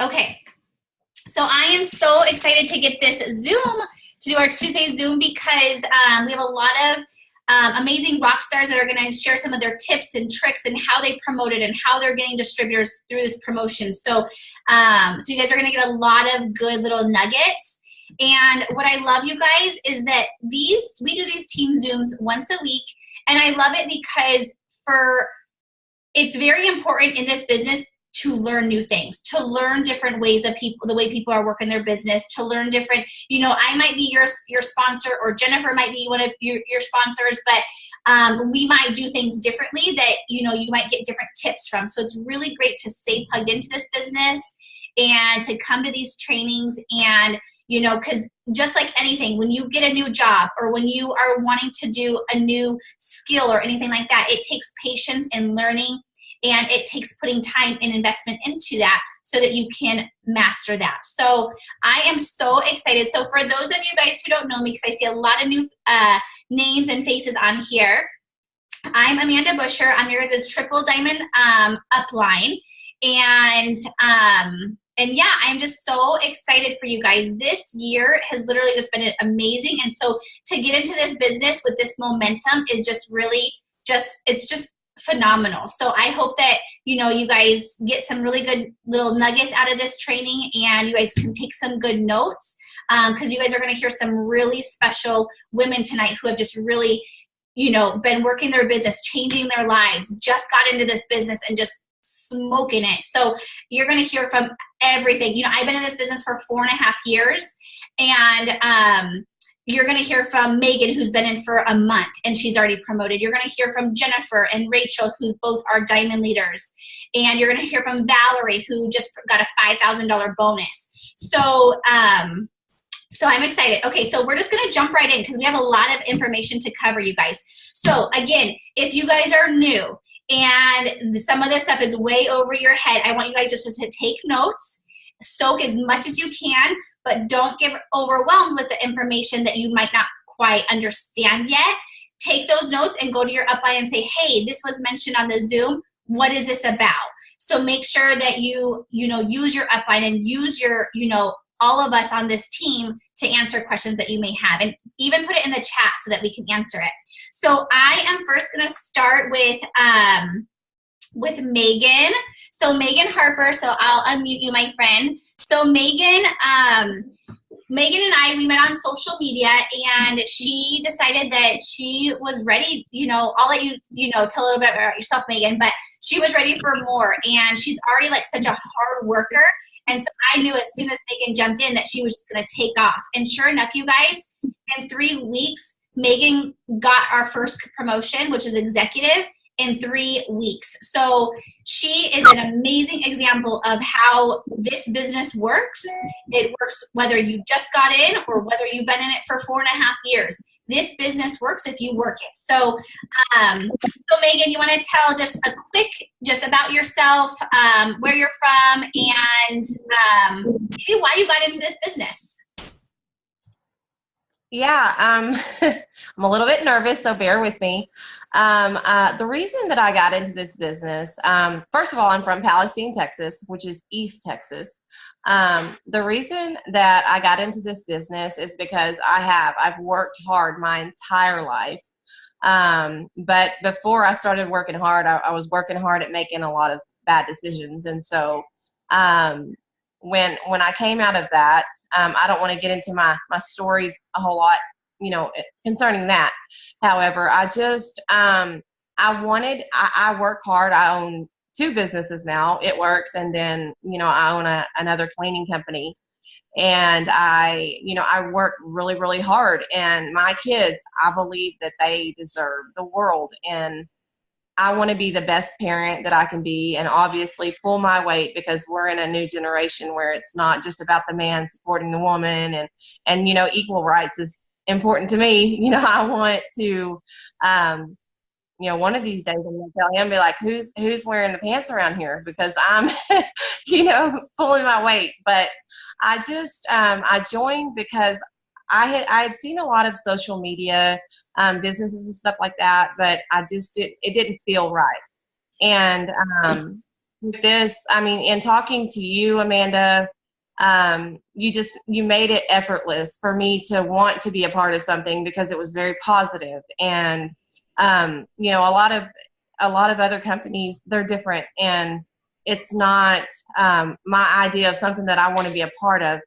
Okay, so I am so excited to get this Zoom, to do our Tuesday Zoom, because we have a lot of amazing rock stars that are going to share some of their tips and tricks and how they promote it and how they're getting distributors through this promotion. So you guys are going to get a lot of good little nuggets. And what I love, you guys, is that we do these team Zooms once a week, and I love it because it's very important in this business to learn new things, to learn different ways of people, the way people are working their business, to learn different, I might be your sponsor, or Jennifer might be one of your sponsors, but we might do things differently that, you might get different tips from. So it's really great to stay plugged into this business and to come to these trainings. And because just like anything, when you get a new job or when you are wanting to do a new skill or anything like that, it takes patience and learning, and it takes putting time and investment into that so that you can master that. So I am so excited. So for those of you guys who don't know me, because I see a lot of new names and faces on here, I'm Amanda Busher. I'm yours as Triple Diamond Upline. And yeah, I'm just so excited for you guys. This year has literally just been amazing. And so to get into this business with this momentum is just really it's just phenomenal. So I hope that, you guys get some really good little nuggets out of this training, and you guys can take some good notes, because you guys are going to hear some really special women tonight who have just really, been working their business, changing their lives, just got into this business and just smoking it. So you're going to hear from everything. I've been in this business for 4.5 years, and you're going to hear from Megan, who's been in for a month and she's already promoted. You're going to hear from Jennifer and Rachel, who both are diamond leaders. And you're going to hear from Valerie, who just got a $5,000 bonus. So I'm excited. Okay, so we're just going to jump right in because we have a lot of information to cover, you guys. So again, if you guys are new and some of this stuff is way over your head, I want you guys just to take notes, soak as much as you can, but don't get overwhelmed with the information that you might not quite understand yet. Take those notes and go to your upline and say, hey, this was mentioned on the Zoom. What is this about? So make sure that you use your upline and use your, all of us on this team to answer questions that you may have, and even put it in the chat so that we can answer it. So I am first going to start with Megan. So Megan Harper, so I'll unmute you, my friend. So Megan and I, we met on social media, and she decided that she was ready. I'll let you, tell a little bit about yourself, Megan, but she was ready for more, and she's already like such a hard worker. And so I knew as soon as Megan jumped in that she was just going to take off. And sure enough, you guys, in 3 weeks, Megan got our first promotion, which is executive, in 3 weeks. So she is an amazing example of how this business works. It works whether you just got in or whether you've been in it for 4.5 years. This business works if you work it. So Megan, you want to tell just a quick, just about yourself, where you're from, and maybe why you got into this business? Yeah, I'm a little bit nervous, so bear with me. The reason that I got into this business, first of all, I'm from Palestine, Texas, which is East Texas. The reason that I got into this business is because I've worked hard my entire life. But before I started working hard, I was working hard at making a lot of bad decisions. And so, when I came out of that, I don't want to get into my story a whole lot, concerning that. However, I just, I work hard. I own 2 businesses now. It Works. And then, I own another cleaning company, and I work really, really hard, and my kids, I believe that they deserve the world, and I want to be the best parent that I can be, and obviously pull my weight, because we're in a new generation where it's not just about the man supporting the woman, and equal rights is important to me. I want to, one of these days I'm going to tell him, be like, who's wearing the pants around here? Because I'm, pulling my weight. But I just, I joined because I had seen a lot of social media businesses and stuff like that, but it didn't feel right. And with this, I mean, in talking to you, Amanda, you made it effortless for me to want to be a part of something because it was very positive. And, a lot of other companies, they're different, and it's not, my idea of something that I want to be a part of.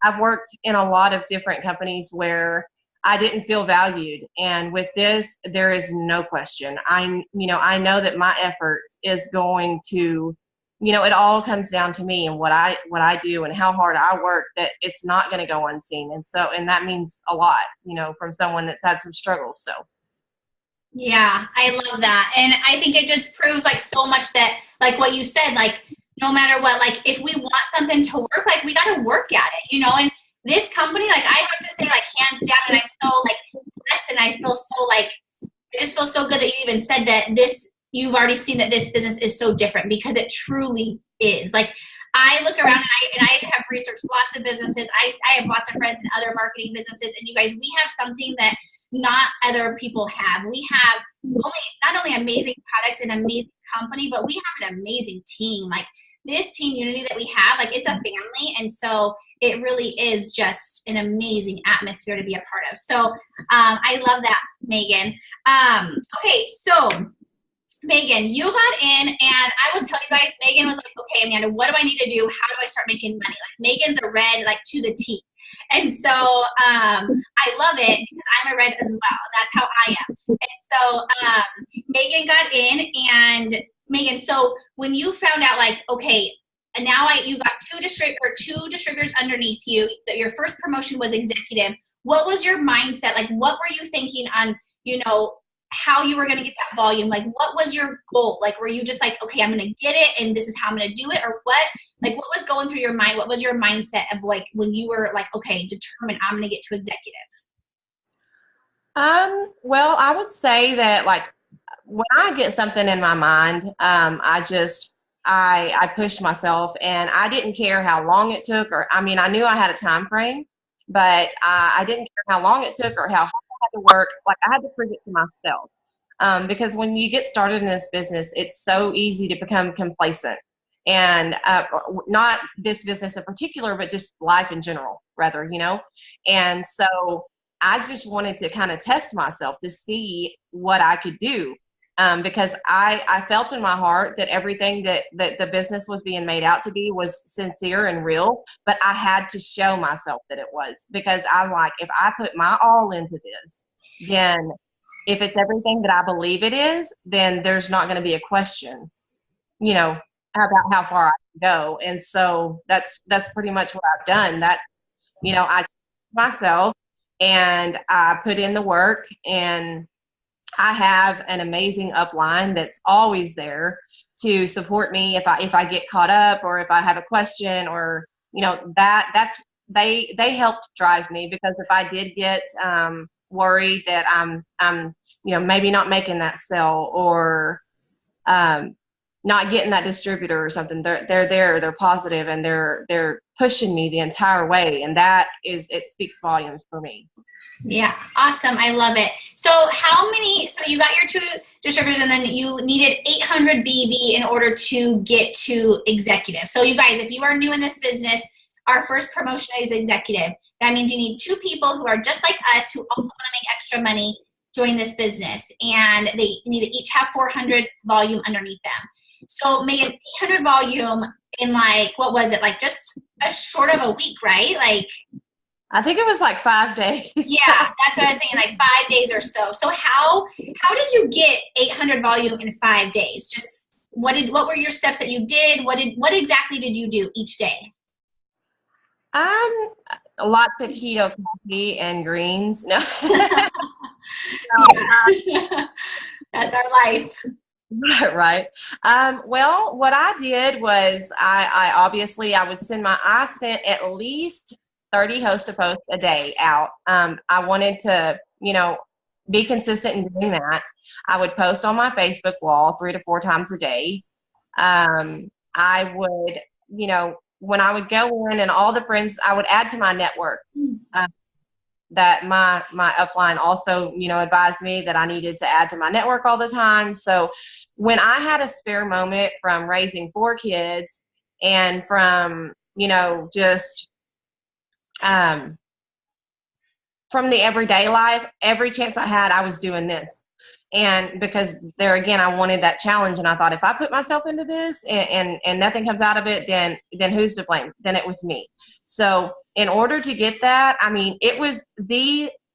I've worked in a lot of different companies where I didn't feel valued. And with this, there is no question. I know that my effort is going to, it all comes down to me and what I do and how hard I work, that it's not going to go unseen. And that means a lot, from someone that's had some struggles. So. Yeah, I love that. And I think it just proves like so much that, like what you said, like no matter what, like if we want something to work, like we got to work at it, and this company, like I have to say, like hands down, and I'm so like blessed, and I feel so like, I just feel so good that you even said that you've already seen that this business is so different, because it truly is. Like I look around and I have researched lots of businesses. I have lots of friends in other marketing businesses, and you guys, we have something that not other people have. We have not only amazing products and amazing company, but we have an amazing team. Like this team unity that we have, like it's a family. And so it really is just an amazing atmosphere to be a part of. So I love that, Megan. Okay, so Megan, you got in, and I will tell you guys, Megan was like, okay, Amanda, what do I need to do? How do I start making money? Like Megan's a red, like to the T. And so I love it because I'm a red as well. That's how I am. And so Megan got in, and Megan, so when you found out, like, okay, and now you got two distributors underneath you, that your first promotion was executive, what was your mindset? Like, what were you thinking on, how you were going to get that volume? Like, what was your goal? Like, were you just like, okay, I'm going to get it and this is how I'm going to do it? Or what was going through your mind? What was your mindset of like, when you were like, okay, determined, I'm going to get to executive? Well, I would say that like when I get something in my mind, I pushed myself, and I didn't care how long it took, I knew I had a time frame, but I didn't care how long it took or how hard I had to work. Like I had to prove it to myself. Because when you get started in this business, it's so easy to become complacent, and not this business in particular, but just life in general, rather, And so I just wanted to kind of test myself to see what I could do. Because I felt in my heart that everything that the business was being made out to be was sincere and real, but I had to show myself that it was, because I'm like, if I put my all into this, then if it's everything that I believe it is, then there's not going to be a question, about how far I can go. And so that's pretty much what I've done. That, I myself, and I put in the work, and I have an amazing upline that's always there to support me if I get caught up, or if I have a question, or they helped drive me, because if I did get worried that I'm maybe not making that sale, or not getting that distributor or something, they're there, they're positive, and they're pushing me the entire way, and it speaks volumes for me. Yeah. Awesome. I love it. So you got your two distributors, and then you needed 800 BV in order to get to executive. So you guys, if you are new in this business, our first promotion is executive. That means you need two people who are just like us, who also want to make extra money, join this business, and they need to each have 400 volume underneath them. So Megan, 800 volume in like, what was it? Like just a short of a week, right? Like, I think it was like 5 days. Yeah, that's what I was thinking, like 5 days or so. So how did you get 800 volume in 5 days? Just what were your steps that you did? What exactly did you do each day? Lots of keto coffee and greens. No. That's our life. Right. Well, what I did was I sent at least 30 host to post a day out. I wanted to, be consistent in doing that. I would post on my Facebook wall 3 to 4 times a day. I would, when I would go in, and all the friends, I would add to my network. That my upline also, advised me that I needed to add to my network all the time. So, when I had a spare moment from raising 4 kids and from, just from the everyday life, every chance I had, I was doing this. And because there again, I wanted that challenge, and I thought if I put myself into this and nothing comes out of it, then who's to blame? Then it was me. So in order to get that, I mean,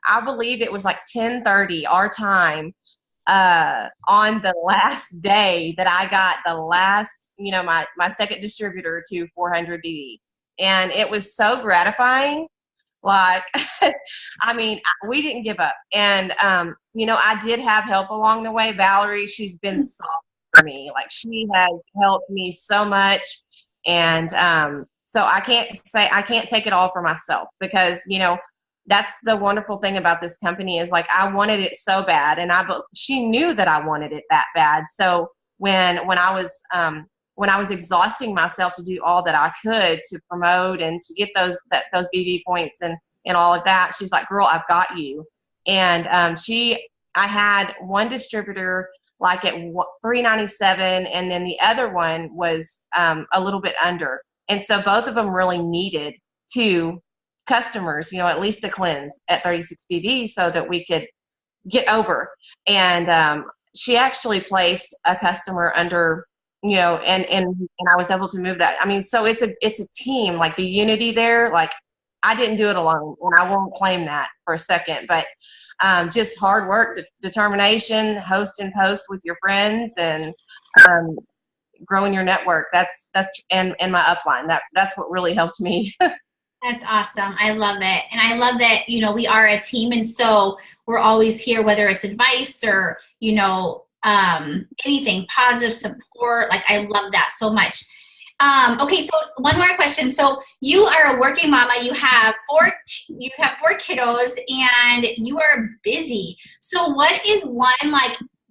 I believe it was like 10:30 our time on the last day that I got the last, my second distributor to 400 BD, and it was so gratifying. Like, I mean, we didn't give up. And, I did have help along the way. Valerie, she's been so for me. Like, she has helped me so much. And so I can't take it all for myself because, that's the wonderful thing about this company is like, I wanted it so bad. And she knew that I wanted it that bad. So when I was exhausting myself to do all that I could to promote and to get those BD points and all of that, she's like, girl, I've got you. And I had one distributor like at 397, and then the other one was a little bit under. And so both of them really needed 2 customers, at least a cleanse at 36 BD so that we could get over. And she actually placed a customer under, and I was able to move that. I mean, so it's a team, like the unity there, like I didn't do it alone, and I won't claim that for a second, but just hard work, determination, host and post with your friends, and growing your network. That's and my upline. That's what really helped me. That's awesome. I love it. And I love that, we are a team. And so we're always here, whether it's advice or, anything, positive support. Like, I love that so much. Okay. So one more question. So you are a working mama. You have 4 kiddos and you are busy. So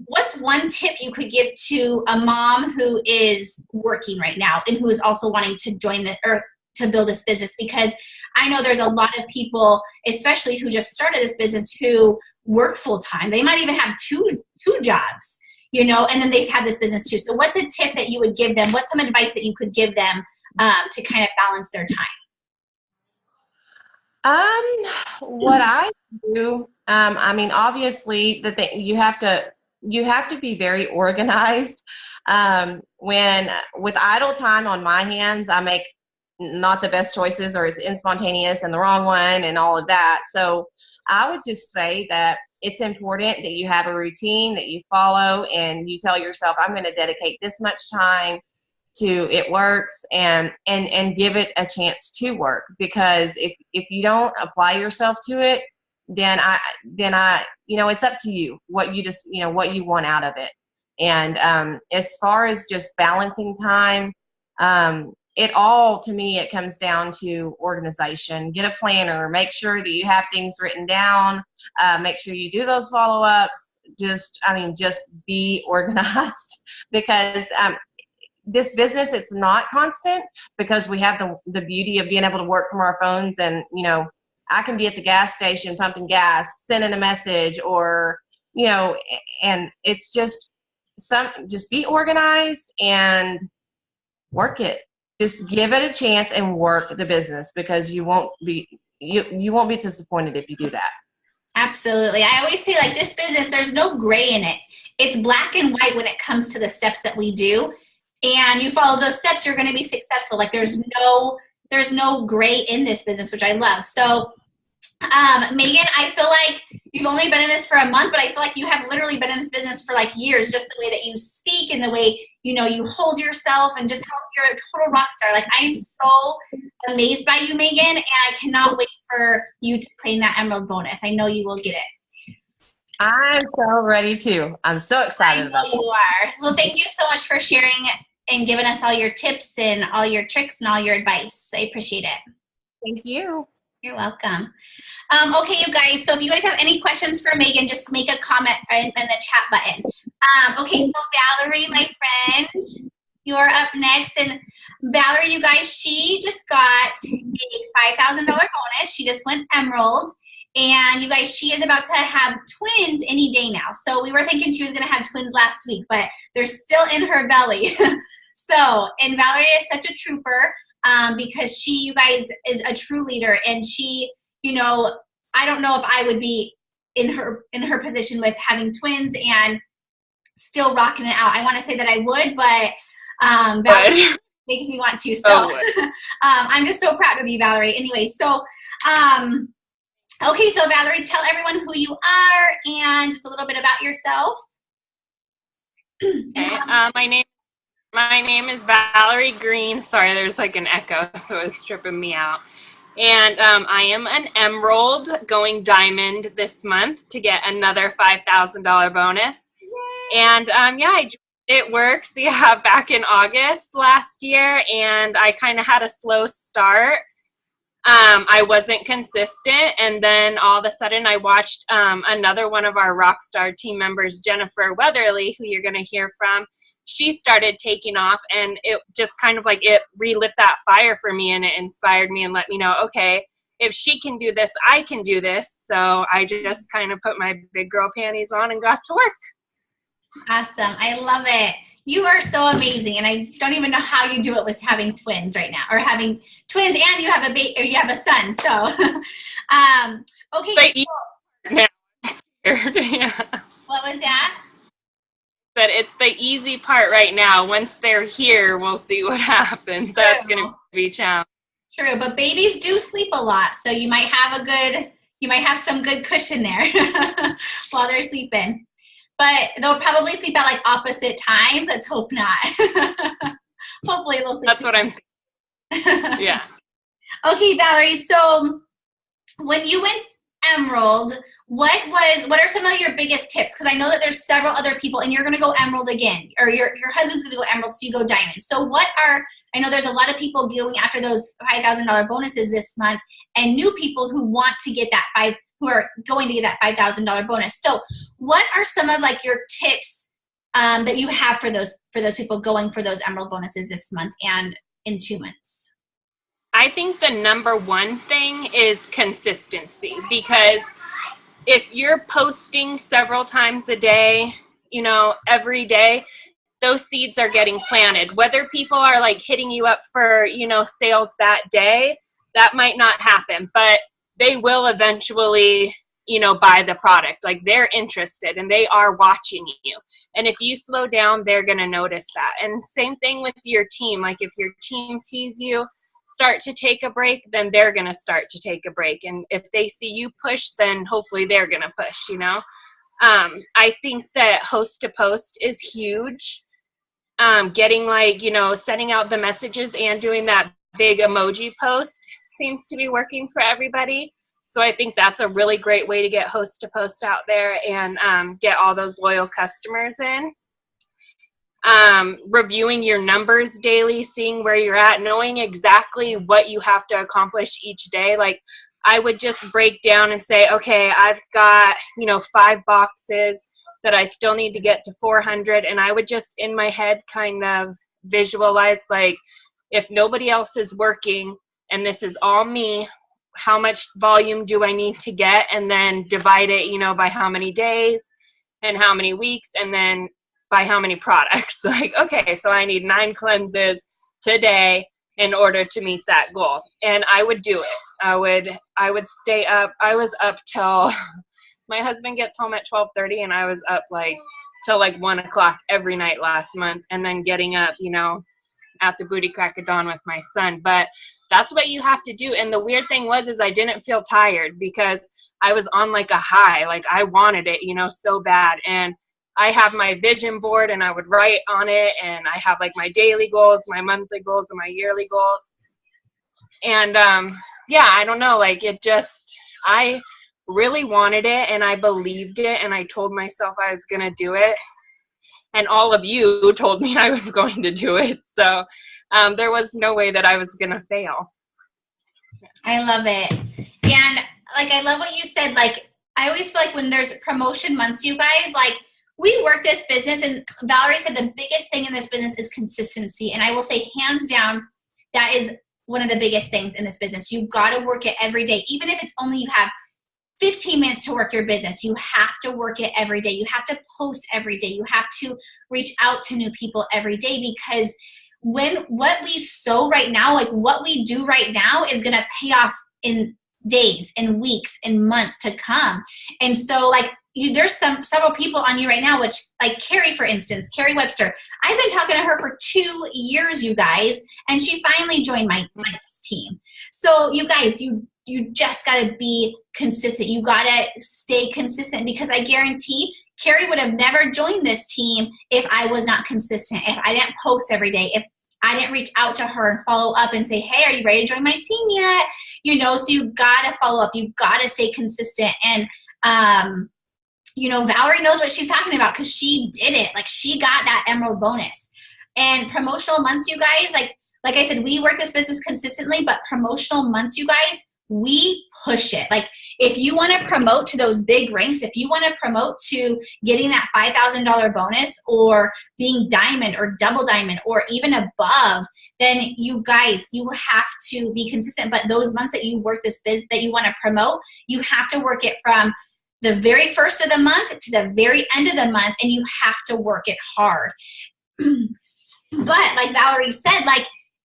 what's one tip you could give to a mom who is working right now and who is also wanting to join to build this business? Because I know there's a lot of people, especially who just started this business, who work full time. They might even have two jobs, and then they have this business too. So what's a tip that you would give them? What's some advice that you could give them to kind of balance their time? What I do, I mean, obviously you have to be very organized. With idle time on my hands, I make not the best choices, or it's inspontaneous and the wrong one and all of that. So I would just say that it's important that you have a routine that you follow and you tell yourself, I'm going to dedicate this much time to it works, and give it a chance to work. Because if you don't apply yourself to it, then I it's up to you what you want out of it. And as far as just balancing time, it comes down to organization. Get a planner, make sure that you have things written down, make sure you do those follow-ups. Just be organized because this business, it's not constant, because we have the beauty of being able to work from our phones. And, I can be at the gas station pumping gas, sending a message, or, and it's just be organized and work it. Just give it a chance and work the business, because you won't be disappointed if you do that. Absolutely. I always say, like, this business, there's no gray in it. It's black and white when it comes to the steps that we do. And you follow those steps, you're going to be successful. Like, there's no gray in this business, which I love. So, Megan, I feel like you've only been in this for a month, but I feel like you have literally been in this business for like years, just the way that you speak and the way, you hold yourself, and just how you're a total rock star. Like, I am so amazed by you, Megan, and I cannot wait for you to claim that Emerald bonus. I know you will get it. I'm so ready to. I'm so excited about it. You are. Well, thank you so much for sharing and giving us all your tips and all your tricks and all your advice. I appreciate it. Thank you. You're welcome. Okay, you guys, so if you guys have any questions for Megan, just make a comment in the chat button. Okay, so Valerie, my friend, you're up next. And Valerie, you guys, she just got a $5,000 bonus. She just went Emerald. And you guys, she is about to have twins any day now. So we were thinking she was going to have twins last week, but they're still in her belly. So, and Valerie is such a trooper because she, you guys, is a true leader. And she, you know, I don't know if I would be in her position with having twins and still rocking it out. I want to say that I would, but Valerie makes me want to. So I'm just so proud of you, Valerie. Anyway, so okay, so Valerie, tell everyone who you are and just a little bit about yourself. Okay, my name is Valerie Green. Sorry, there's like an echo, so it's stripping me out. And I am an Emerald going Diamond this month to get another $5,000 bonus. And yeah, it works. Yeah, back in August last year, and I kind of had a slow start. I wasn't consistent, and then all of a sudden I watched another one of our Rockstar team members, Jennifer Weatherly, who you're going to hear from. She started taking off, and it just kind of like it relit that fire for me, and it inspired me and let me know, okay, if she can do this, I can do this. So I just kind of put my big girl panties on and got to work. Awesome. I love it. You are so amazing, and I don't even know how you do it with having twins right now, or having twins, and you have a son. So, okay. Yeah. What was that? But it's the easy part right now. Once they're here, we'll see what happens. True. That's going to be challenging. True, but babies do sleep a lot, so you might have some good cushion there while they're sleeping. But they'll probably sleep at like opposite times. Let's hope not. Hopefully they'll sleep. That's what I'm thinking. Yeah. Okay, Valerie. So when you went Emerald, what are some of your biggest tips? Because I know that there's several other people, and you're going to go Emerald again, or your husband's going to go Emerald, so you go Diamond. So I know there's a lot of people going after those $5,000 bonuses this month, and new people who want to get that who are going to get that $5,000 bonus. So what are some of like your tips that you have for those people going for those Emerald bonuses this month and in 2 months? I think the number one thing is consistency, because if you're posting several times a day, every day, those seeds are getting planted. Whether people are like hitting you up for, sales that day, that might not happen, but they will eventually, buy the product. Like, they're interested and they are watching you. And if you slow down, they're going to notice that. And same thing with your team. Like, if your team sees you start to take a break, then they're going to start to take a break. And if they see you push, then hopefully they're going to push, I think that host to post is huge. Getting sending out the messages and doing that big emoji post seems to be working for everybody. So I think that's a really great way to get host to post out there and get all those loyal customers in. Reviewing your numbers daily, seeing where you're at, knowing exactly what you have to accomplish each day. Like, I would just break down and say, okay, I've got, 5 boxes that I still need to get to 400. And I would just in my head kind of visualize, like, if nobody else is working and this is all me, how much volume do I need to get? And then divide it, by how many days and how many weeks, and then by how many products. Like, okay, so I need 9 cleanses today in order to meet that goal. And I would do it. I would stay up. I was up till my husband gets home at 12:30, and I was up till 1 o'clock every night last month, and then getting up, at the booty crack of dawn with my son. But that's what you have to do. And the weird thing is I didn't feel tired because I was on a high. Like, I wanted it, so bad. And I have my vision board, and I would write on it, and I have my daily goals, my monthly goals, and my yearly goals. And yeah, I don't know, I really wanted it, and I believed it, and I told myself I was gonna do it, and all of you told me I was going to do it. So there was no way that I was gonna fail. I love it. And I love what you said. I always feel like when there's promotion months, you guys, we work this business, and Valerie said the biggest thing in this business is consistency. And I will say, hands down, that is one of the biggest things in this business. You've got to work it every day, even if it's only you have 15 minutes to work your business. You have to work it every day. You have to post every day. You have to reach out to new people every day, because when what we sow right now, like what we do right now, is going to pay off in days and weeks and months to come. And so like there's several people on you right now, which like Carrie, for instance, Carrie Webster, I've been talking to her for 2 years, you guys, and she finally joined my team. So you guys, you just got to be consistent. You got to stay consistent, because I guarantee Carrie would have never joined this team if I was not consistent, if I didn't post every day, if I didn't reach out to her and follow up and say, hey, are you ready to join my team yet? You know, so you got to follow up. You got to stay consistent. And, you know, Valerie knows what she's talking about, because she did it. Like, she got that emerald bonus. And promotional months, you guys, like I said, we work this business consistently, but promotional months, you guys, we push it. Like, if you want to promote to those big ranks, if you want to promote to getting that $5,000 bonus, or being diamond or double diamond or even above, then you guys, you have to be consistent. But those months that you work this business, that you want to promote, you have to work it from the very first of the month to the very end of the month, and you have to work it hard. But like Valerie said, like,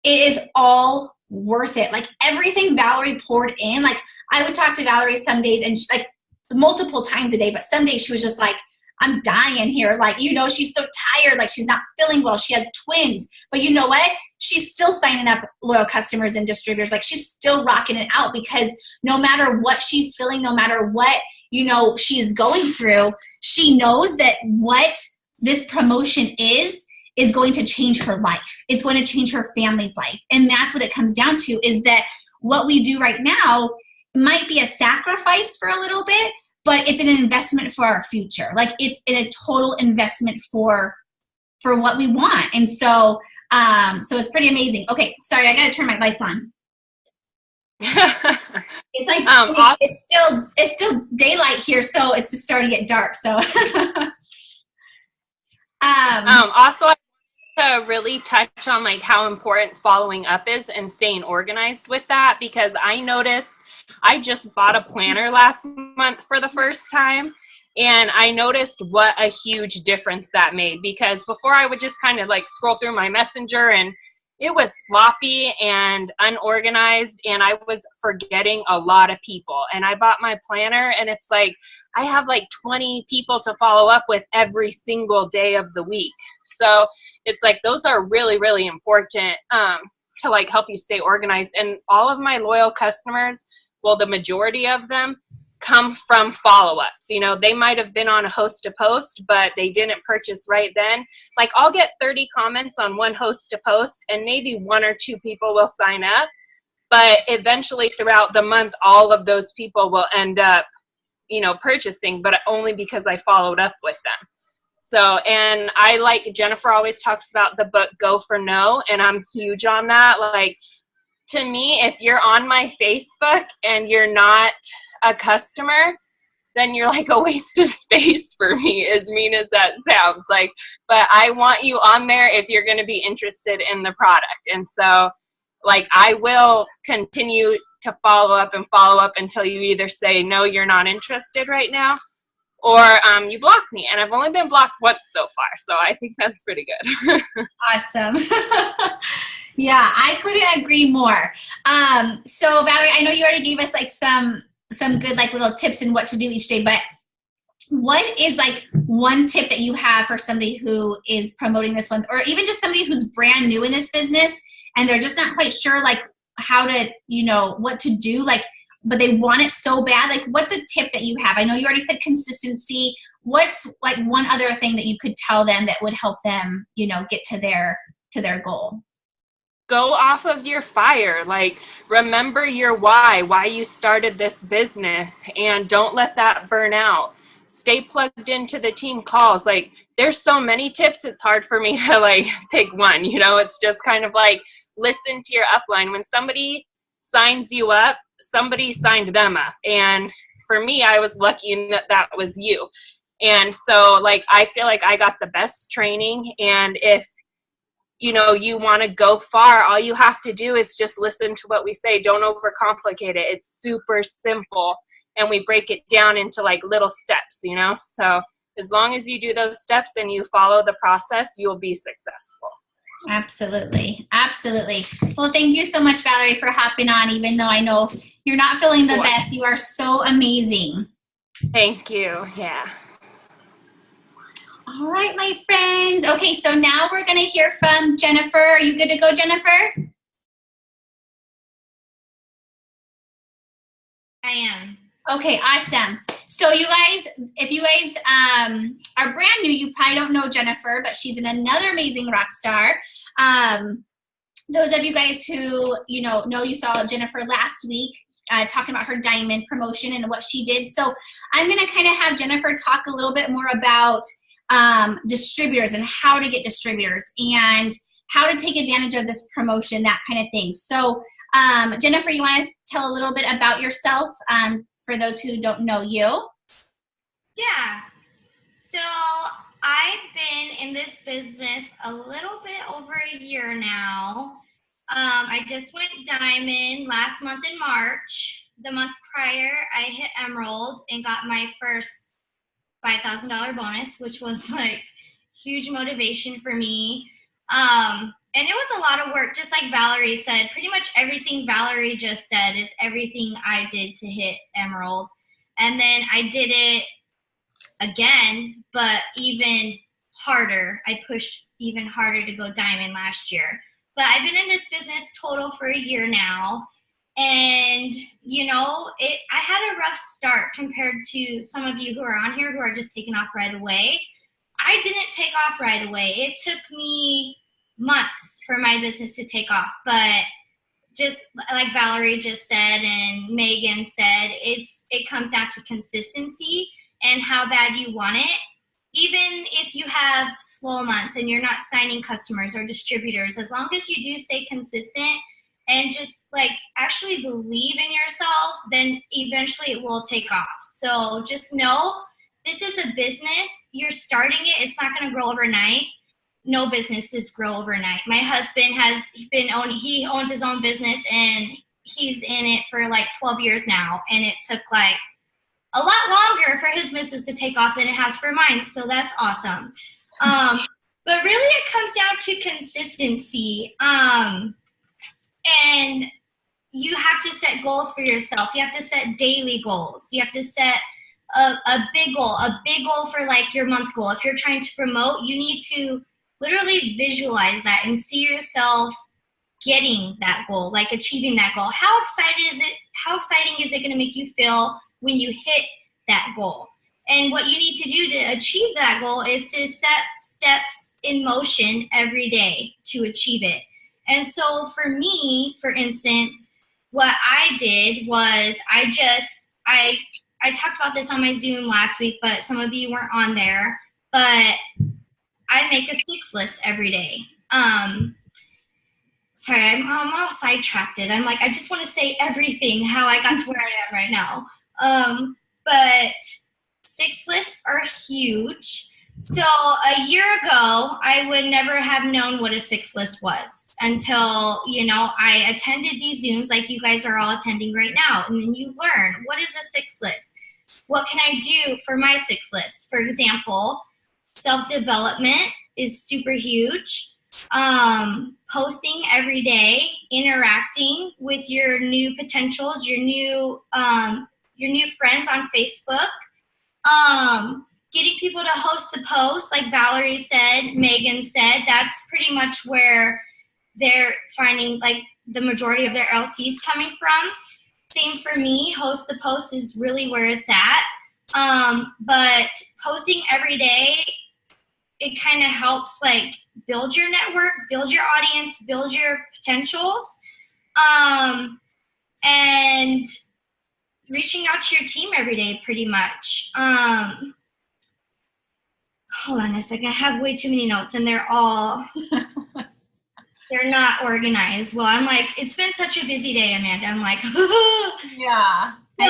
it is all worth it. Like, everything Valerie poured in, like, I would talk to Valerie some days, and she, like, multiple times a day, but some days she was just like, I'm dying here. Like, you know, she's so tired. Like, she's not feeling well. She has twins. But you know what? She's still signing up loyal customers and distributors. Like, she's still rocking it out, because no matter what she's feeling, no matter what, you know, she's going through, she knows that what this promotion is going to change her life. It's going to change her family's life. And that's what it comes down to, is that what we do right now might be a sacrifice for a little bit, but it's an investment for our future. Like, it's a total investment for what we want. And so, so it's pretty amazing. Okay, sorry, I got to turn my lights on. It's like, it's still daylight here, so it's just starting to get dark. So, also, to really touch on like how important following up is and staying organized with that, because I noticed I just bought a planner last month for the first time, and I noticed what a huge difference that made, because before I would just kind of like scroll through my messenger and it was sloppy and unorganized, and I was forgetting a lot of people. And I bought my planner, and it's like I have like 20 people to follow up with every single day of the week. So it's like those are really, really important to like help you stay organized. And all of my loyal customers, well, the majority of them come from follow-ups. You know, they might have been on a host to post, but they didn't purchase right then. Like, I'll get 30 comments on one host to post, and maybe 1 or 2 people will sign up, but eventually throughout the month, all of those people will end up, you know, purchasing, but only because I followed up with them. So, and I, like Jennifer always talks about the book Go for No, and I'm huge on that. Like, to me, if you're on my Facebook and you're not a customer, then you're like a waste of space for me, as mean as that sounds. Like, but I want you on there if you're going to be interested in the product. And so, like, I will continue to follow up until you either say, no, you're not interested right now, or you block me. And I've only been blocked once so far, so I think that's pretty good. Awesome. Yeah, I couldn't agree more. So Valerie, I know you already gave us like some good like little tips in what to do each day, but what is like one tip that you have for somebody who is promoting this one, or even just somebody who's brand new in this business and they're just not quite sure like how to, you know, what to do, like, but they want it so bad? Like, what's a tip that you have? I know you already said consistency. What's like one other thing that you could tell them that would help them, you know, get to their goal? Go off of your fire. Like, remember your why you started this business, and don't let that burn out. Stay plugged into the team calls. Like, there's so many tips, it's hard for me to like pick one, you know. It's just kind of like, listen to your upline. When somebody signs you up, somebody signed them up. And for me, I was lucky in that was you. And so like, I feel like I got the best training, and if you know, you want to go far, all you have to do is just listen to what we say. Don't overcomplicate it. It's super simple. and we break it down into like little steps, you know? So as long as you do those steps and you follow the process, you'll be successful. Absolutely. Absolutely. Well, thank you so much, Valerie, for hopping on, even though I know you're not feeling the best. You are so amazing. Thank you. Yeah. All right, my friends. Okay, so now we're going to hear from Jennifer. Are you good to go, Jennifer? I am. Okay, awesome. So you guys, if you guys are brand new, you probably don't know Jennifer, but she's another amazing rock star. Those of you guys who, know you saw Jennifer last week talking about her diamond promotion and what she did. So I'm going to kind of have Jennifer talk a little bit more about distributors and how to get distributors and how to take advantage of this promotion, that kind of thing. So Jennifer, you want to tell a little bit about yourself for those who don't know you? Yeah. So I've been in this business a little bit over a year now. I just went diamond last month in March. The month prior, I hit emerald and got my first $5,000 bonus, which was like huge motivation for me. And it was a lot of work, just like Valerie said. Pretty much everything Valerie just said is everything I did to hit emerald. And then I did it again, but even harder. I pushed even harder to go diamond last year. But I've been in this business total for a year now. And, I had a rough start compared to some of you who are on here who are just taking off right away. I didn't take off right away. It took me months for my business to take off. But just like Valerie just said and Megan said, it comes down to consistency and how bad you want it. Even if you have slow months and you're not signing customers or distributors, as long as you do stay consistent and just like actually believe in yourself, then eventually it will take off. So just know this is a business. You're starting it. It's not going to grow overnight. No businesses grow overnight. My husband he owns his own business and he's in it for like 12 years now. And it took like a lot longer for his business to take off than it has for mine. So that's awesome. But really it comes down to consistency. And you have to set goals for yourself. You have to set daily goals. You have to set a big goal for like your month goal. If you're trying to promote, you need to literally visualize that and see yourself getting that goal, like achieving that goal. How exciting is it going to make you feel when you hit that goal? And what you need to do to achieve that goal is to set steps in motion every day to achieve it. And so for me, for instance, what I did was I talked about this on my Zoom last week, but some of you weren't on there, but I make a 6 list every day. Sorry, I'm all sidetracked. I'm like, I just want to say everything, how I got to where I am right now. But 6 lists are huge. So a year ago, I would never have known what a 6 list was until, I attended these Zooms like you guys are all attending right now. And then you learn, what is a 6 list? What can I do for my 6 lists? For example, self-development is super huge. Posting every day, interacting with your new potentials, your new friends on Facebook, getting people to host the post, like Valerie said, Megan said, that's pretty much where they're finding like the majority of their LCs coming from. Same for me, host the post is really where it's at. But posting every day, it kind of helps like build your network, build your audience, build your potentials, and reaching out to your team every day pretty much. Hold on a second, I have way too many notes and they're not organized. Well, I'm like, it's been such a busy day, Amanda. I'm like, Yeah. but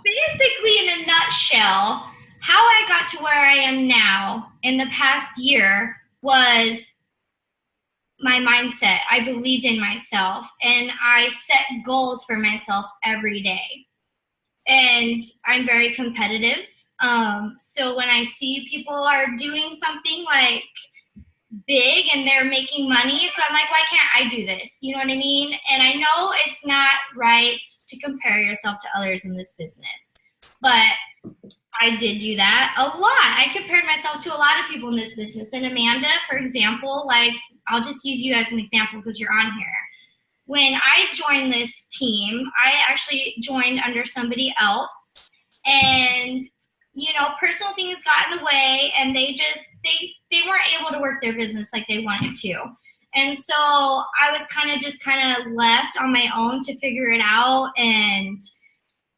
basically in a nutshell, how I got to where I am now in the past year was my mindset. I believed in myself and I set goals for myself every day. and I'm very competitive. So when I see people are doing something like big and they're making money, so I'm like, why can't I do this? You know what I mean? And I know it's not right to compare yourself to others in this business, but I did do that a lot. I compared myself to a lot of people in this business. And Amanda, for example, like, I'll just use you as an example because you're on here. When I joined this team, I actually joined under somebody else, and personal things got in the way, and they weren't able to work their business like they wanted to. And so I was kind of left on my own to figure it out and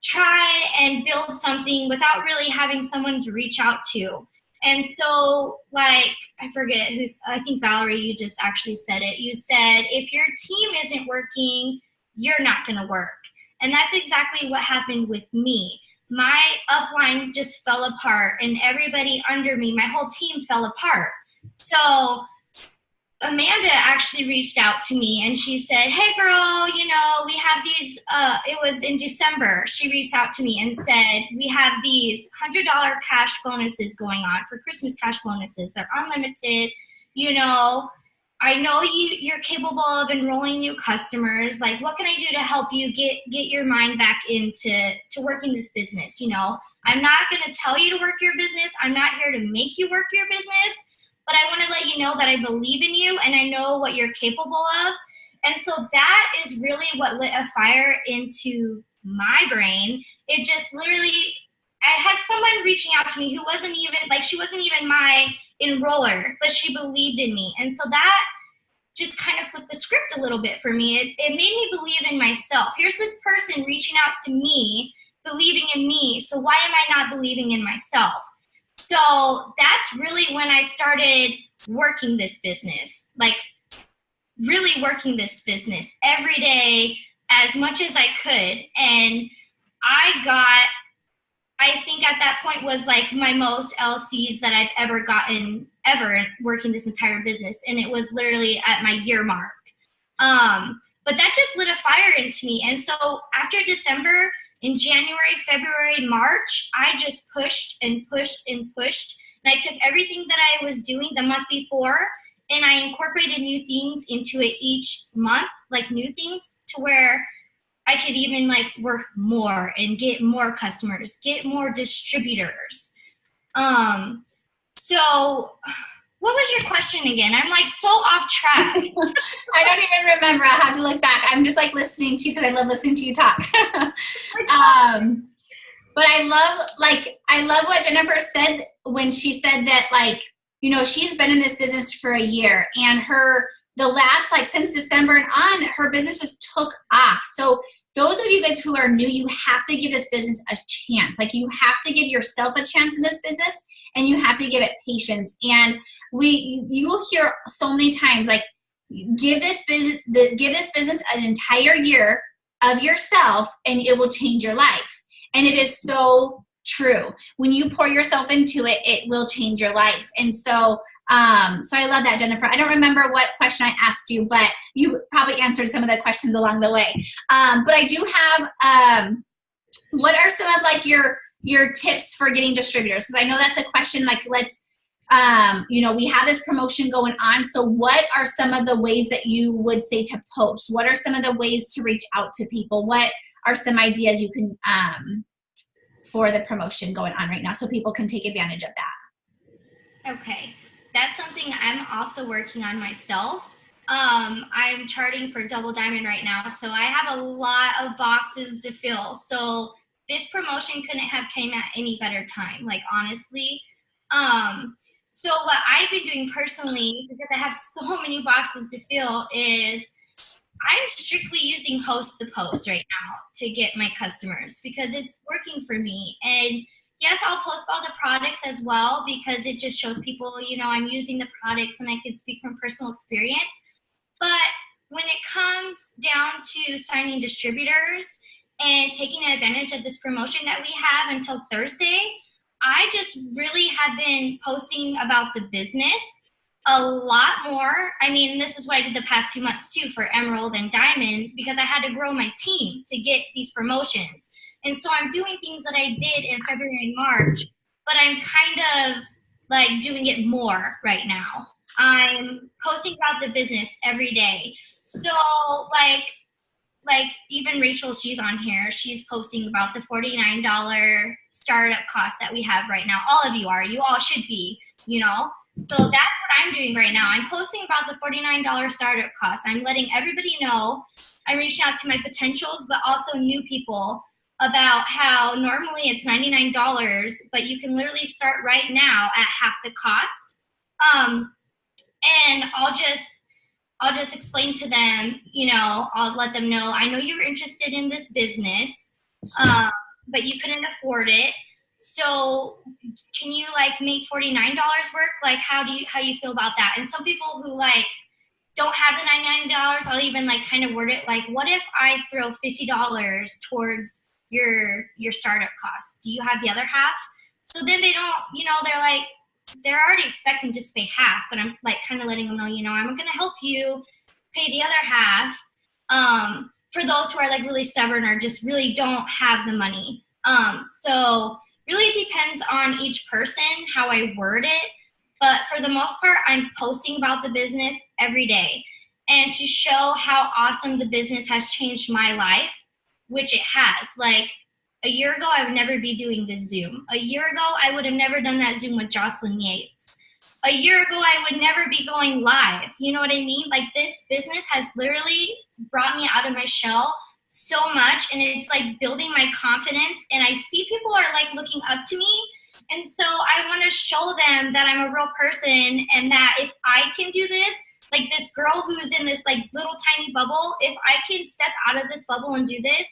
try and build something without really having someone to reach out to. And so, like, I forget I think Valerie, you just actually said it. You said, if your team isn't working, you're not going to work. And that's exactly what happened with me. My upline just fell apart, and everybody under me, my whole team fell apart. So Amanda actually reached out to me, and she said, hey girl, we have these, it was in December, she reached out to me and said, we have these $100 cash bonuses going on for Christmas cash bonuses. They're unlimited. I know you're capable of enrolling new customers. Like, what can I do to help you get your mind back into working this business? I'm not going to tell you to work your business. I'm not here to make you work your business. But I want to let you know that I believe in you and I know what you're capable of. And so that is really what lit a fire into my brain. It just literally, I had someone reaching out to me who wasn't even my enroller, but she believed in me. And so that just kind of flipped the script a little bit for me. It made me believe in myself. Here's this person reaching out to me, believing in me. So why am I not believing in myself? So that's really when I started working this business, like really working this business every day as much as I could. And I think at that point was like my most LCs that I've ever gotten ever working this entire business. And it was literally at my year mark. But that just lit a fire into me. And so after December, in January, February, March, I just pushed and pushed and pushed. And I took everything that I was doing the month before and I incorporated new things into it each month, like new things to where I could even like work more and get more customers, get more distributors. So what was your question again? I'm like so off track. I don't even remember. I have to look back. I'm just like listening to you because I love listening to you talk. But I love what Jennifer said when she said that, like, she's been in this business for a year, and the last, like, since December and on, her business just took off. So those of you guys who are new, you have to give this business a chance. Like, you have to give yourself a chance in this business, and you have to give it patience. And you will hear so many times, like, give this business an entire year of yourself, and it will change your life. And it is so true. When you pour yourself into it, it will change your life. And so I love that, Jennifer. I don't remember what question I asked you, but you probably answered some of the questions along the way. But I do have, what are some of like your tips for getting distributors? Because I know that's a question, like, let's, we have this promotion going on. So what are some of the ways that you would say to post? What are some of the ways to reach out to people? What are some ideas you can, for the promotion going on right now so people can take advantage of that? Okay. That's something I'm also working on myself. I'm charting for Double Diamond right now, so I have a lot of boxes to fill. So this promotion couldn't have came at any better time, like, honestly. So what I've been doing personally, because I have so many boxes to fill, is I'm strictly using Host the Post right now to get my customers because it's working for me. And yes, I'll post all the products as well because it just shows people, I'm using the products and I can speak from personal experience. But when it comes down to signing distributors and taking advantage of this promotion that we have until Thursday, I just really have been posting about the business a lot more. I mean, this is what I did the past 2 months too for Emerald and Diamond because I had to grow my team to get these promotions. And so I'm doing things that I did in February and March, but I'm kind of like doing it more right now. I'm posting about the business every day. So like even Rachel, she's on here, she's posting about the $49 startup cost that we have right now. All of you are, you all should be, you know? So that's what I'm doing right now. I'm posting about the $49 startup cost. I'm letting everybody know. I'm reaching out to my potentials, but also new people about how normally it's $99, but you can literally start right now at half the cost. And I'll just explain to them, you know, I'll let them know, I know you were interested in this business, but you couldn't afford it. So can you like make $49 work? Like, how you feel about that? And some people who like don't have the $99, I'll even like kind of word it like, what if I throw $50 towards your startup costs? Do you have the other half? So then they don't, you know, they're already expecting to just pay half, but I'm like kind of letting them know, you know, I'm going to help you pay the other half. For those who are like really stubborn or just really don't have the money. So really it depends on each person, how I word it. But for the most part, I'm posting about the business every day. And to show how awesome the business has changed my life, which it has. Like a year ago, I would never be doing this Zoom. A year ago, I would have never done that Zoom with Jocelyn Yates. A year ago, I would never be going live. You know what I mean? Like this business has literally brought me out of my shell so much, and it's like building my confidence. And I see people are like looking up to me. And so I want to show them that I'm a real person and that if I can do this, like this girl who's in this like little tiny bubble, if I can step out of this bubble and do this,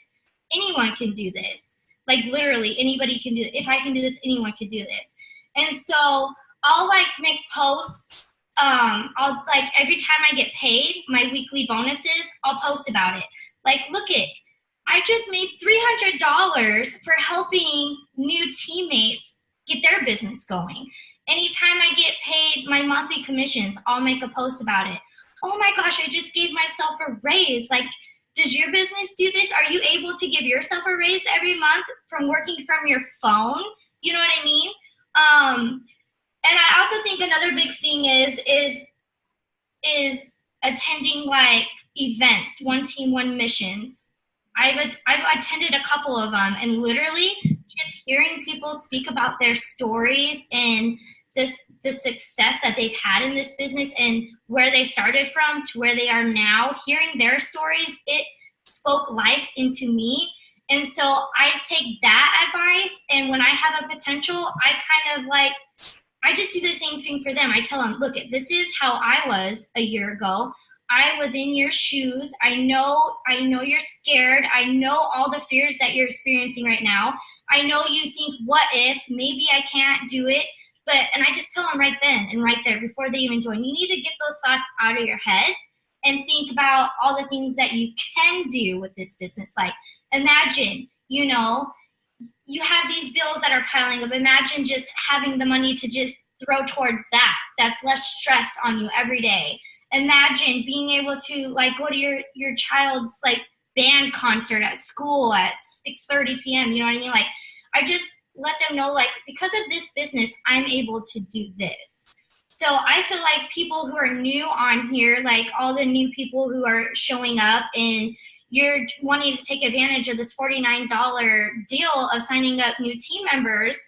anyone can do this. Like literally anybody can do it. If I can do this, anyone can do this. And so I'll like make posts. I'll like every time I get paid, my weekly bonuses, I'll post about it. Like, look it, I just made $300 for helping new teammates get their business going. Anytime I get paid my monthly commissions, I'll make a post about it. Oh my gosh, I just gave myself a raise. Like, does your business do this? Are you able to give yourself a raise every month from working from your phone? You know what I mean? And I also think another big thing is attending like events, one team, one missions. I've attended a couple of them, and literally just hearing people speak about their stories and the success that they've had in this business and where they started from to where they are now, hearing their stories, it spoke life into me. And so I take that advice, and when I have a potential, I just do the same thing for them. I tell them, look, this is how I was a year ago. I was in your shoes. I know you're scared. I know all the fears that you're experiencing right now. I know you think, what if, maybe I can't do it. And I just tell them right then and right there before they even join, you need to get those thoughts out of your head and think about all the things that you can do with this business. Like imagine, you have these bills that are piling up. Imagine just having the money to just throw towards that. That's less stress on you every day. Imagine being able to like go to your child's like band concert at school at 6:30 p.m. You know what I mean? Like I just let them know, like, because of this business, I'm able to do this. So I feel like people who are new on here, like all the new people who are showing up and you're wanting to take advantage of this $49 deal of signing up new team members,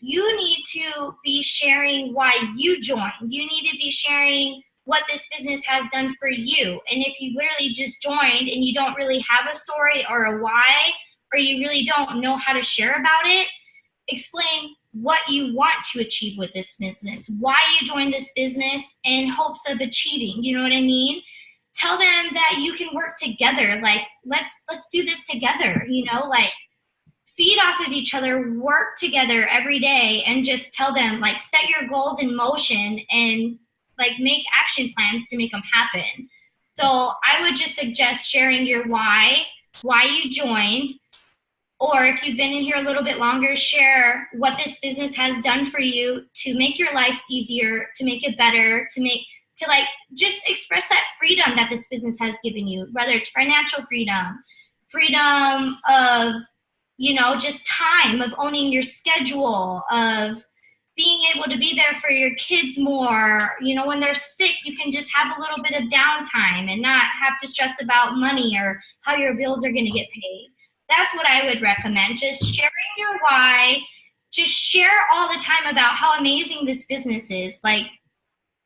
you need to be sharing why you joined. You need to be sharing what this business has done for you. And if you literally just joined and you don't really have a story or a why, or you really don't know how to share about it, explain what you want to achieve with this business, why you joined this business in hopes of achieving, you know what I mean? Tell them that you can work together. Like, let's do this together, like feed off of each other, work together every day, and just tell them, like, set your goals in motion and like make action plans to make them happen. So I would just suggest sharing your why you joined, or if you've been in here a little bit longer, share what this business has done for you to make your life easier, to make it better, to like just express that freedom that this business has given you, whether it's financial freedom of just time, of owning your schedule, of being able to be there for your kids more. When they're sick, you can just have a little bit of downtime and not have to stress about money or how your bills are going to get paid. That's what I would recommend. Just sharing your why. Just share all the time about how amazing this business is. Like,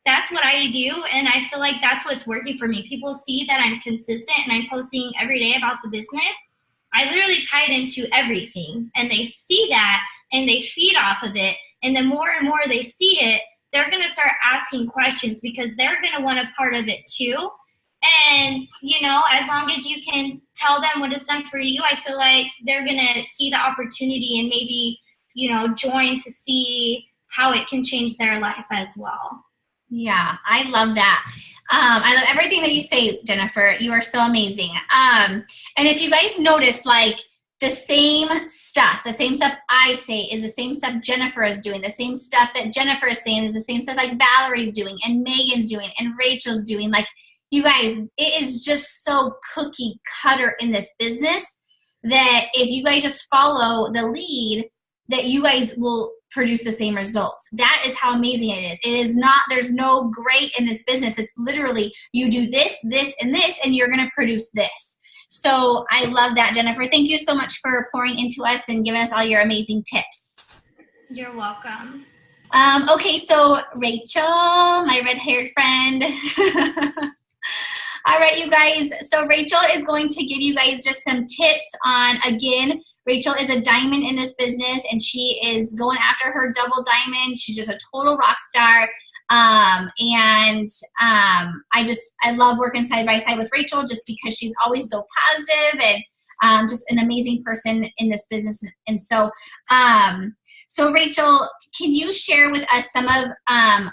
that's what I do, and I feel like that's what's working for me. People see that I'm consistent and I'm posting every day about the business. I literally tie it into everything, and they see that and they feed off of it. And the more and more they see it, they're going to start asking questions because they're going to want a part of it too. And, as long as you can tell them what it's done for you, I feel like they're going to see the opportunity and maybe, join to see how it can change their life as well. Yeah, I love that. I love everything that you say, Jennifer. You are so amazing. And if you guys notice, like, the same stuff I say is the same stuff Jennifer is doing. The same stuff that Jennifer is saying is the same stuff like Valerie's doing and Megan's doing and Rachel's doing. Like, you guys, it is just so cookie cutter in this business that if you guys just follow the lead, that you guys will produce the same results. That is how amazing it is. It is not, there's no gray in this business. It's literally, you do this, this, and this, and you're going to produce this. So I love that, Jennifer. Thank you so much for pouring into us and giving us all your amazing tips. You're welcome. Okay, so Rachel, my red-haired friend. All right, you guys. So Rachel is going to give you guys just some tips on, again, Rachel is a diamond in this business, and she is going after her double diamond. She's just a total rock star. I love working side by side with Rachel just because she's always so positive and just an amazing person in this business. And so, so Rachel, can you share with us some of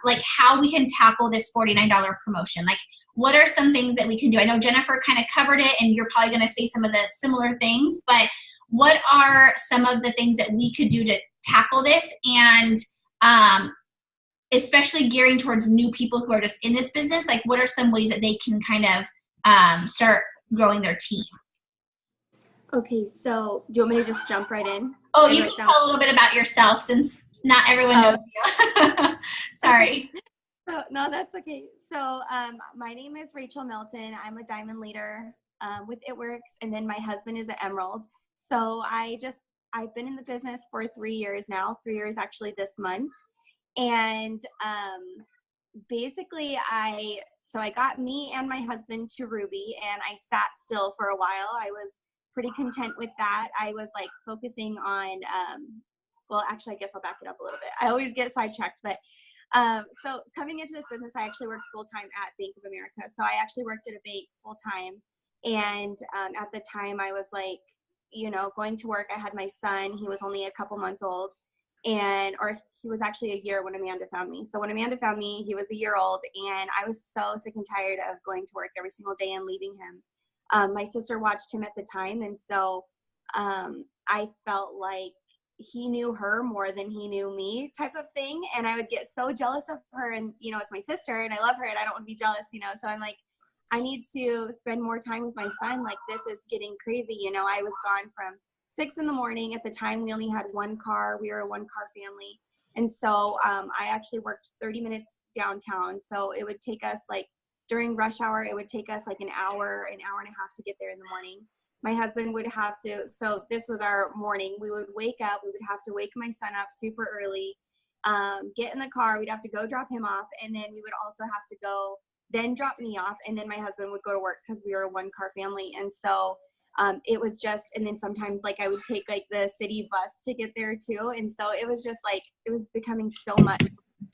like how we can tackle this $49 promotion? Like, what are some things that we can do? I know Jennifer kind of covered it, and you're probably going to say some of the similar things, but what are some of the things that we could do to tackle this, and especially gearing towards new people who are just in this business? Like, what are some ways that they can kind of start growing their team? Okay, so do you want me to just jump right in? Oh, you can tell a little bit about yourself since not everyone knows you. Sorry. Oh, no, that's okay. So my name is Rachel Milton. I'm a diamond leader with It Works, and then my husband is an emerald. So I've been in the business for 3 years now, 3 years actually this month. And basically I got me and my husband to Ruby, and I sat still for a while. I was pretty content with that. I was like focusing on, well, actually, I guess I'll back it up a little bit. I always get sidetracked, but so coming into this business, I actually worked full-time at Bank of America. So I actually worked at a bank full-time. And at the time I was like, going to work. I had my son. He was only a couple months old, or he was actually a year when Amanda found me. So when Amanda found me, he was a year old, and I was so sick and tired of going to work every single day and leaving him. My sister watched him at the time, and so I felt like he knew her more than he knew me, type of thing. And I would get so jealous of her, and it's my sister and I love her and I don't want to be jealous, so I'm like, I need to spend more time with my son. Like, this is getting crazy. I was gone from 6 a.m. At the time, we only had one car. We were a one-car family. And so I actually worked 30 minutes downtown. So it would take us, like, during rush hour, it would take us like an hour and a half to get there in the morning. My husband would have to, so this was our morning. We would wake up. We would have to wake my son up super early, get in the car. We'd have to go drop him off. And then we would also have to go then drop me off, and then my husband would go to work because we were a one-car family. And so it was just, and then sometimes like I would take like the city bus to get there too. And so it was just like, it was becoming so much.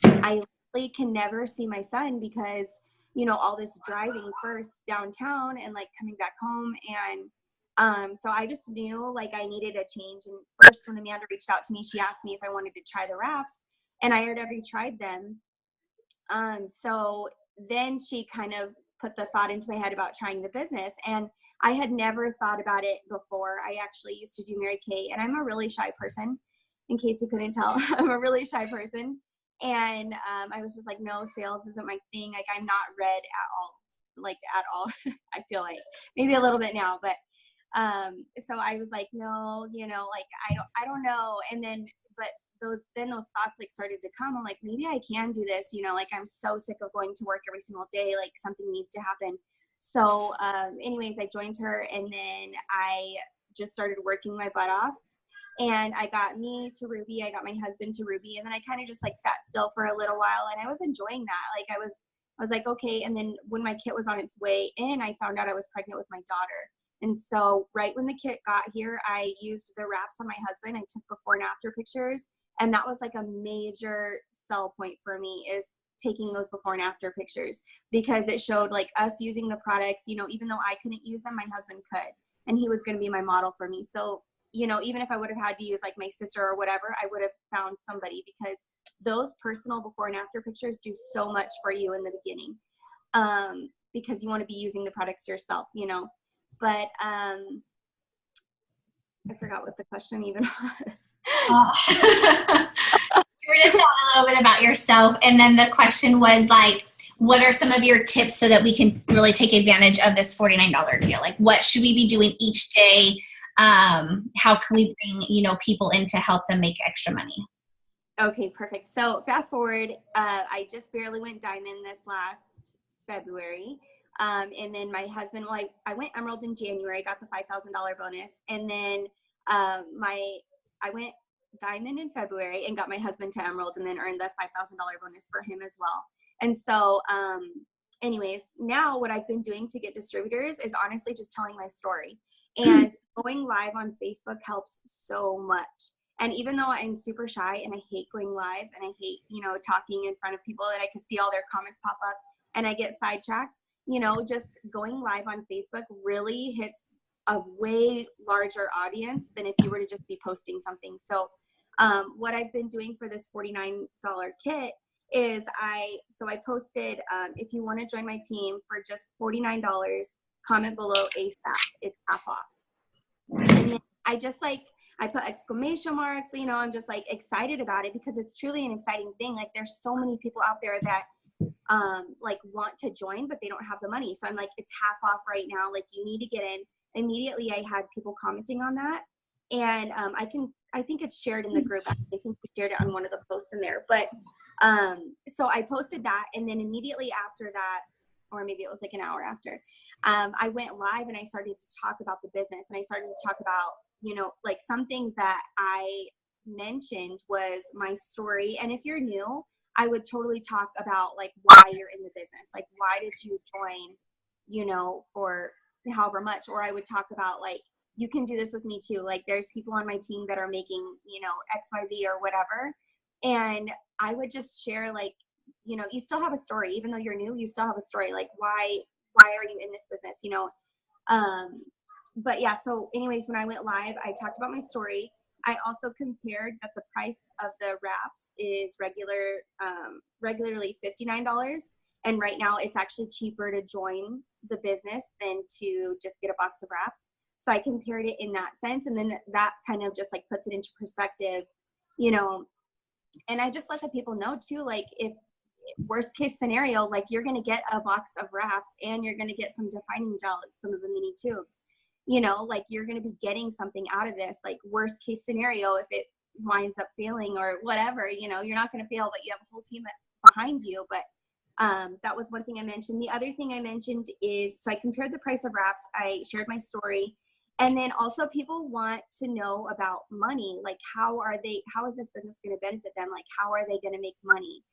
I really can never see my son because, all this driving first downtown and like coming back home. And so I just knew like I needed a change. And first when Amanda reached out to me, she asked me if I wanted to try the wraps, and I had already tried them. So then she kind of put the thought into my head about trying the business, and I had never thought about it before. I actually used to do Mary Kay, and I'm a really shy person, in case you couldn't tell. I'm a really shy person, and I was just like, no, sales isn't my thing. Like, I'm not read at all, I feel like maybe a little bit now, but So I was like, no, like I don't know. And then, but those thoughts like started to come. I'm like, maybe I can do this, like I'm so sick of going to work every single day. Like something needs to happen. So, anyways, I joined her, and then I just started working my butt off. And I got me to Ruby. I got my husband to Ruby. And then I kind of just like sat still for a little while, and I was enjoying that. Like I was like, okay. And then when my kit was on its way in, I found out I was pregnant with my daughter. And so right when the kit got here, I used the wraps on my husband. I took before and after pictures. And that was like a major sell point for me, is taking those before and after pictures, because it showed like us using the products, even though I couldn't use them, my husband could, and he was going to be my model for me. So, even if I would have had to use like my sister or whatever, I would have found somebody, because those personal before and after pictures do so much for you in the beginning, because you want to be using the products yourself, but I forgot what the question even was. Oh. You were just talking a little bit about yourself, and then the question was like, what are some of your tips so that we can really take advantage of this $49 deal? Like, what should we be doing each day? How can we bring, people in to help them make extra money? Okay, perfect. So fast forward, I just barely went diamond this last February. And then my husband, I went emerald in January, got the $5,000 bonus. And then I went diamond in February and got my husband to emerald, and then earned the $5,000 bonus for him as well. And so, anyways, now what I've been doing to get distributors is honestly just telling my story, and going live on Facebook helps so much. And even though I'm super shy and I hate going live and I hate, talking in front of people and I can see all their comments pop up and I get sidetracked, just going live on Facebook really hits a way larger audience than if you were to just be posting something. So what I've been doing for this $49 kit is I posted, if you want to join my team for just $49, comment below ASAP. It's half off. And then I put exclamation marks, I'm just like excited about it, because it's truly an exciting thing. Like there's so many people out there that want to join, but they don't have the money. So I'm like, it's half off right now. Like you need to get in. Immediately I had people commenting on that. And I think it's shared in the group. I think we shared it on one of the posts in there. But so I posted that, and then immediately after that, or maybe it was like an hour after, I went live and I started to talk about the business, and I started to talk about, like some things that I mentioned was my story. And if you're new, I would totally talk about like why you're in the business. Like, why did you join, for however much, or I would talk about like, you can do this with me too. Like there's people on my team that are making, XYZ or whatever. And I would just share like, you still have a story, even though you're new, you still have a story. Like why are you in this business? But yeah, so anyways, when I went live, I talked about my story. I also compared that the price of the wraps is regularly $59. And right now it's actually cheaper to join the business than to just get a box of wraps. So I compared it in that sense. And then that kind of just like puts it into perspective, and I just let the people know too, like if worst case scenario, like you're going to get a box of wraps and you're going to get some defining gel, some of the mini tubes, like you're going to be getting something out of this. Like worst case scenario, if it winds up failing or whatever, you're not going to fail, but you have a whole team behind you. But that was one thing I mentioned. The other thing I mentioned is, so I compared the price of wraps, I shared my story. And then also people want to know about money. Like how is this business going to benefit them? Like how are they going to make money?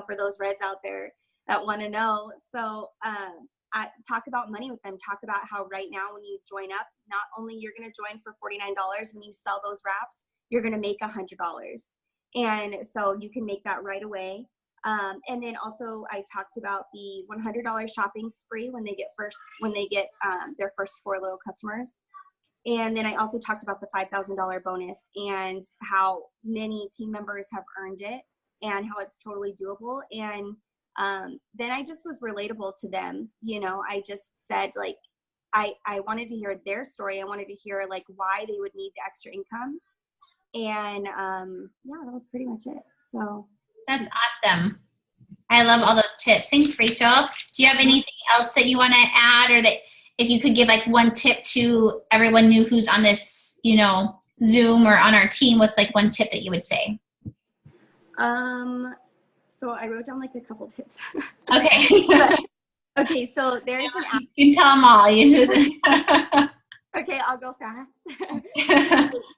For those Reds out there that want to know. So I talk about money with them, talk about how right now when you join up, not only you're going to join for $49, when you sell those wraps, you're going to make $100. And so you can make that right away. And then also I talked about the $100 shopping spree when they get their first 4 loyal customers. And then I also talked about the $5,000 bonus and how many team members have earned it and how it's totally doable. And then I just was relatable to them. I just said like, I wanted to hear their story. I wanted to hear like why they would need the extra income. And yeah, that was pretty much it. So that's awesome. I love all those tips. Thanks, Rachel. Do you have anything else that you want to add, or that if you could give like one tip to everyone new who's on this, you know, Zoom or on our team, what's like one tip that you would say? So I wrote down like a couple tips. Okay. Okay, so there's an app. You can tell them all. You just Okay, I'll go fast.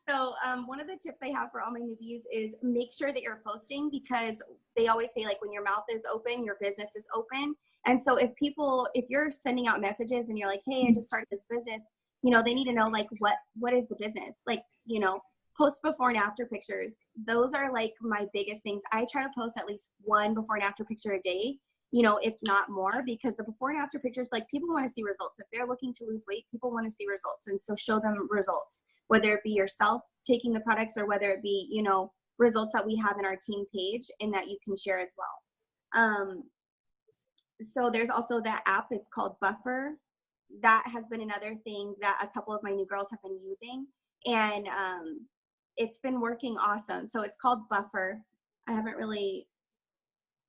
So one of the tips I have for all my newbies is make sure that you're posting, because they always say like when your mouth is open, your business is open. And so if you're sending out messages and you're like, hey, I just started this business, you know, they need to know like what is the business? Like, you know, post before and after pictures. Those are like my biggest things. I try to post at least one before and after picture a day, you know, if not more, because the before and after pictures, like people want to see results. If they're looking to lose weight, people want to see results. And so show them results, whether it be yourself taking the products or whether it be, you know, results that we have in our team page and that you can share as well. So there's also that app, it's called Buffer. That has been another thing that a couple of my new girls have been using. And it's been working awesome. So it's called Buffer. I haven't really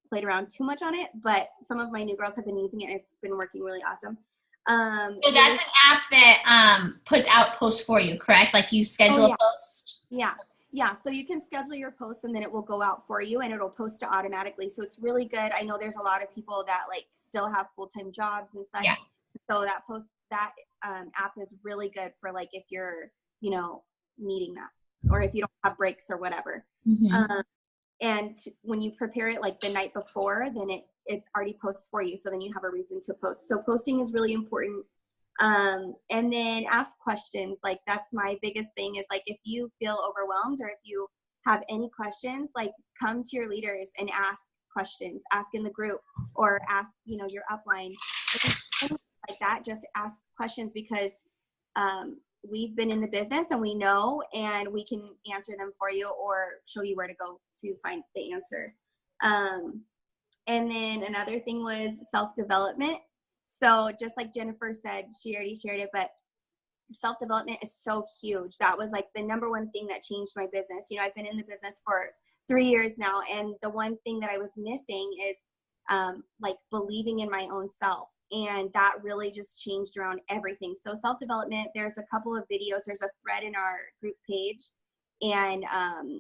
played around too much on it, but some of my new girls have been using it and it's been working really awesome. So that's an app that puts out posts for you, correct? Like you schedule a post? Yeah, so you can schedule your posts and then it will go out for you and it'll post it automatically. So it's really good. I know there's a lot of people that like still have full-time jobs and such. Yeah. So that app is really good for like if you're, you know, needing that, or if you don't have breaks or whatever. Mm-hmm. And when you prepare it like the night before, then it already posts for you. So then you have a reason to post. So posting is really important. And then ask questions. Like that's my biggest thing is like, if you feel overwhelmed or if you have any questions, like come to your leaders and ask questions, ask in the group or ask, you know, your upline, like that, just ask questions because, we've been in the business and we know, and we can answer them for you or show you where to go to find the answer. And then another thing was self-development. So just like Jennifer said, she already shared it, but self-development is so huge. That was like the number one thing that changed my business. You know, I've been in the business for 3 years now. And the one thing that I was missing is like believing in my own self. And that really just changed around everything. So self-development, there's a couple of videos. There's a thread in our group page and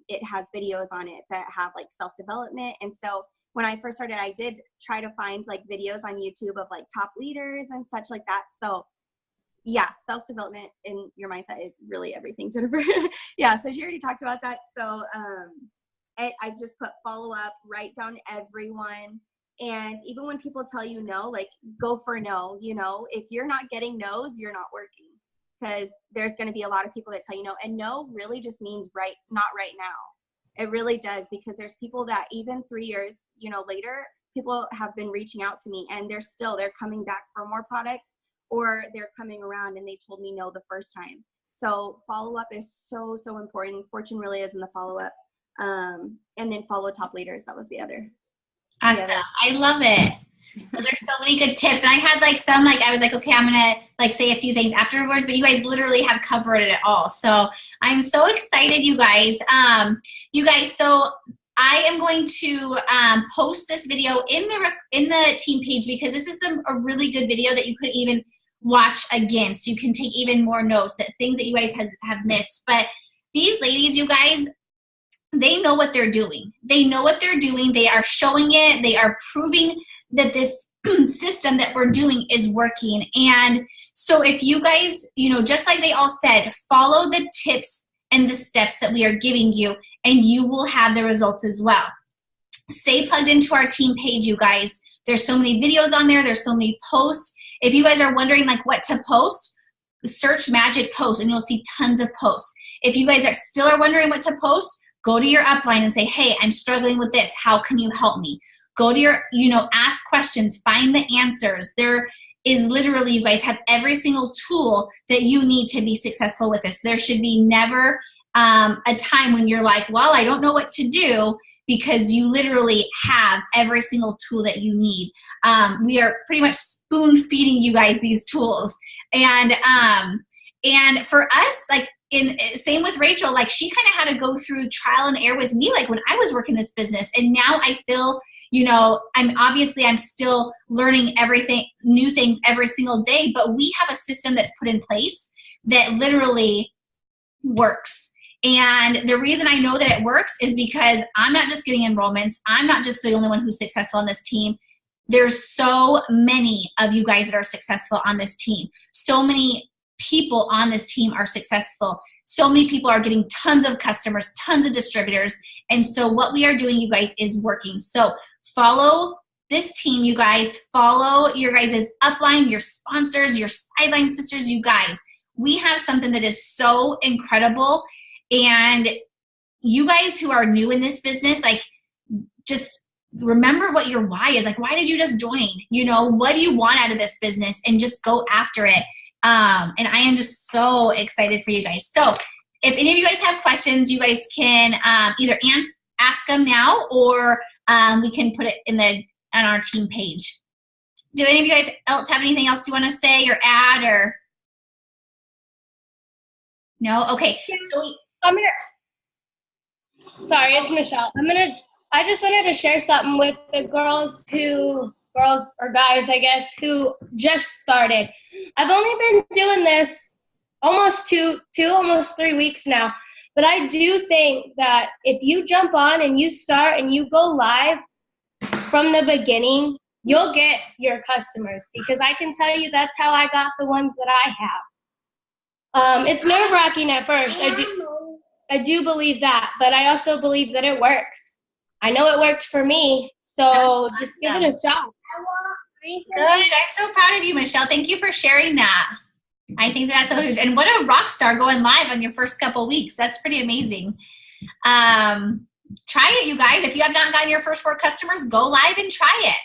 it has videos on it that have like self-development. And so when I first started, I did try to find like videos on YouTube of like top leaders and such like that. So yeah, self-development in your mindset is really everything, Jennifer. Yeah, so she already talked about that. So I just put follow up, write down everyone. And even when people tell you no, like go for no, you know, if you're not getting no's, you're not working, because there's going to be a lot of people that tell you no, and no really just means right, not right now. It really does, because there's people that even 3 years, you know, later, people have been reaching out to me and they're coming back for more products, or they're coming around and they told me no the first time. So follow up is so, so important. Fortune really is in the follow up. And then follow top leaders. That was the other. Awesome. I love it. Those are so many good tips. And I had like some, like, I was like, okay, I'm going to like say a few things afterwards, but you guys literally have covered it all. So I'm so excited, you guys. So I am going to post this video in the team page, because this is a really good video that you could even watch again. So you can take even more notes, that things that you guys have missed. But these ladies, you guys, they know what they're doing. They know what they're doing. They are showing it. They are proving that this system that we're doing is working. And so if you guys, you know, just like they all said, follow the tips and the steps that we are giving you, and you will have the results as well. Stay plugged into our team page, you guys. There's so many videos on there. There's so many posts. If you guys are wondering like what to post, search Magic Post and you'll see tons of posts. If you guys are wondering what to post, go to your upline and say, hey, I'm struggling with this. How can you help me? Go to your, ask questions, find the answers. There is literally, you guys have every single tool that you need to be successful with this. There should be never a time when you're like, well, I don't know what to do, because you literally have every single tool that you need. We are pretty much spoon feeding you guys these tools. And for us, like, same with Rachel, like she kind of had to go through trial and error with me, like when I was working this business. And now I feel, I'm still learning new things every single day, but we have a system that's put in place that literally works. And the reason I know that it works is because I'm not just getting enrollments. I'm not just the only one who's successful on this team. There's so many of you guys that are successful on this team. So many people on this team are successful. So many people are getting tons of customers, tons of distributors. And so what we are doing, you guys, is working. So follow this team, you guys. Follow your guys' upline, your sponsors, your sideline sisters, you guys. We have something that is so incredible. And you guys who are new in this business, like, just remember what your why is. Like, why did you just join? What do you want out of this business? And just go after it. And I am just so excited for you guys. So if any of you guys have questions, you guys can either ask them now, or we can put it on our team page. Do any of you guys else have anything else you want to say or add, or no? Okay. So sorry, it's Michelle. I just wanted to share something with the girls or guys, I guess, who just started. I've only been doing this almost almost 3 weeks now. But I do think that if you jump on and you start and you go live from the beginning, you'll get your customers, because I can tell you that's how I got the ones that I have. It's nerve-wracking at first. I do believe that, but I also believe that it works. I know it worked for me, so just give it a shot. Good. I'm so proud of you, Michelle. Thank you for sharing that. I think that's so huge. And what a rock star going live on your first couple weeks. That's pretty amazing. Try it, you guys. If you have not gotten your first 4 customers, go live and try it.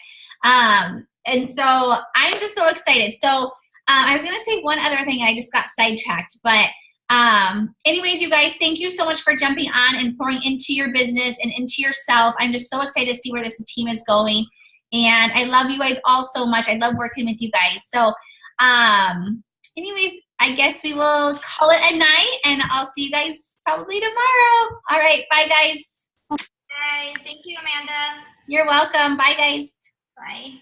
And so I'm just so excited. So I was going to say one other thing, and I just got sidetracked. But anyways, you guys, thank you so much for jumping on and pouring into your business and into yourself. I'm just so excited to see where this team is going. And I love you guys all so much. I love working with you guys. So anyways, I guess we will call it a night, and I'll see you guys probably tomorrow. All right. Bye, guys. Bye. Thank you, Amanda. You're welcome. Bye, guys. Bye.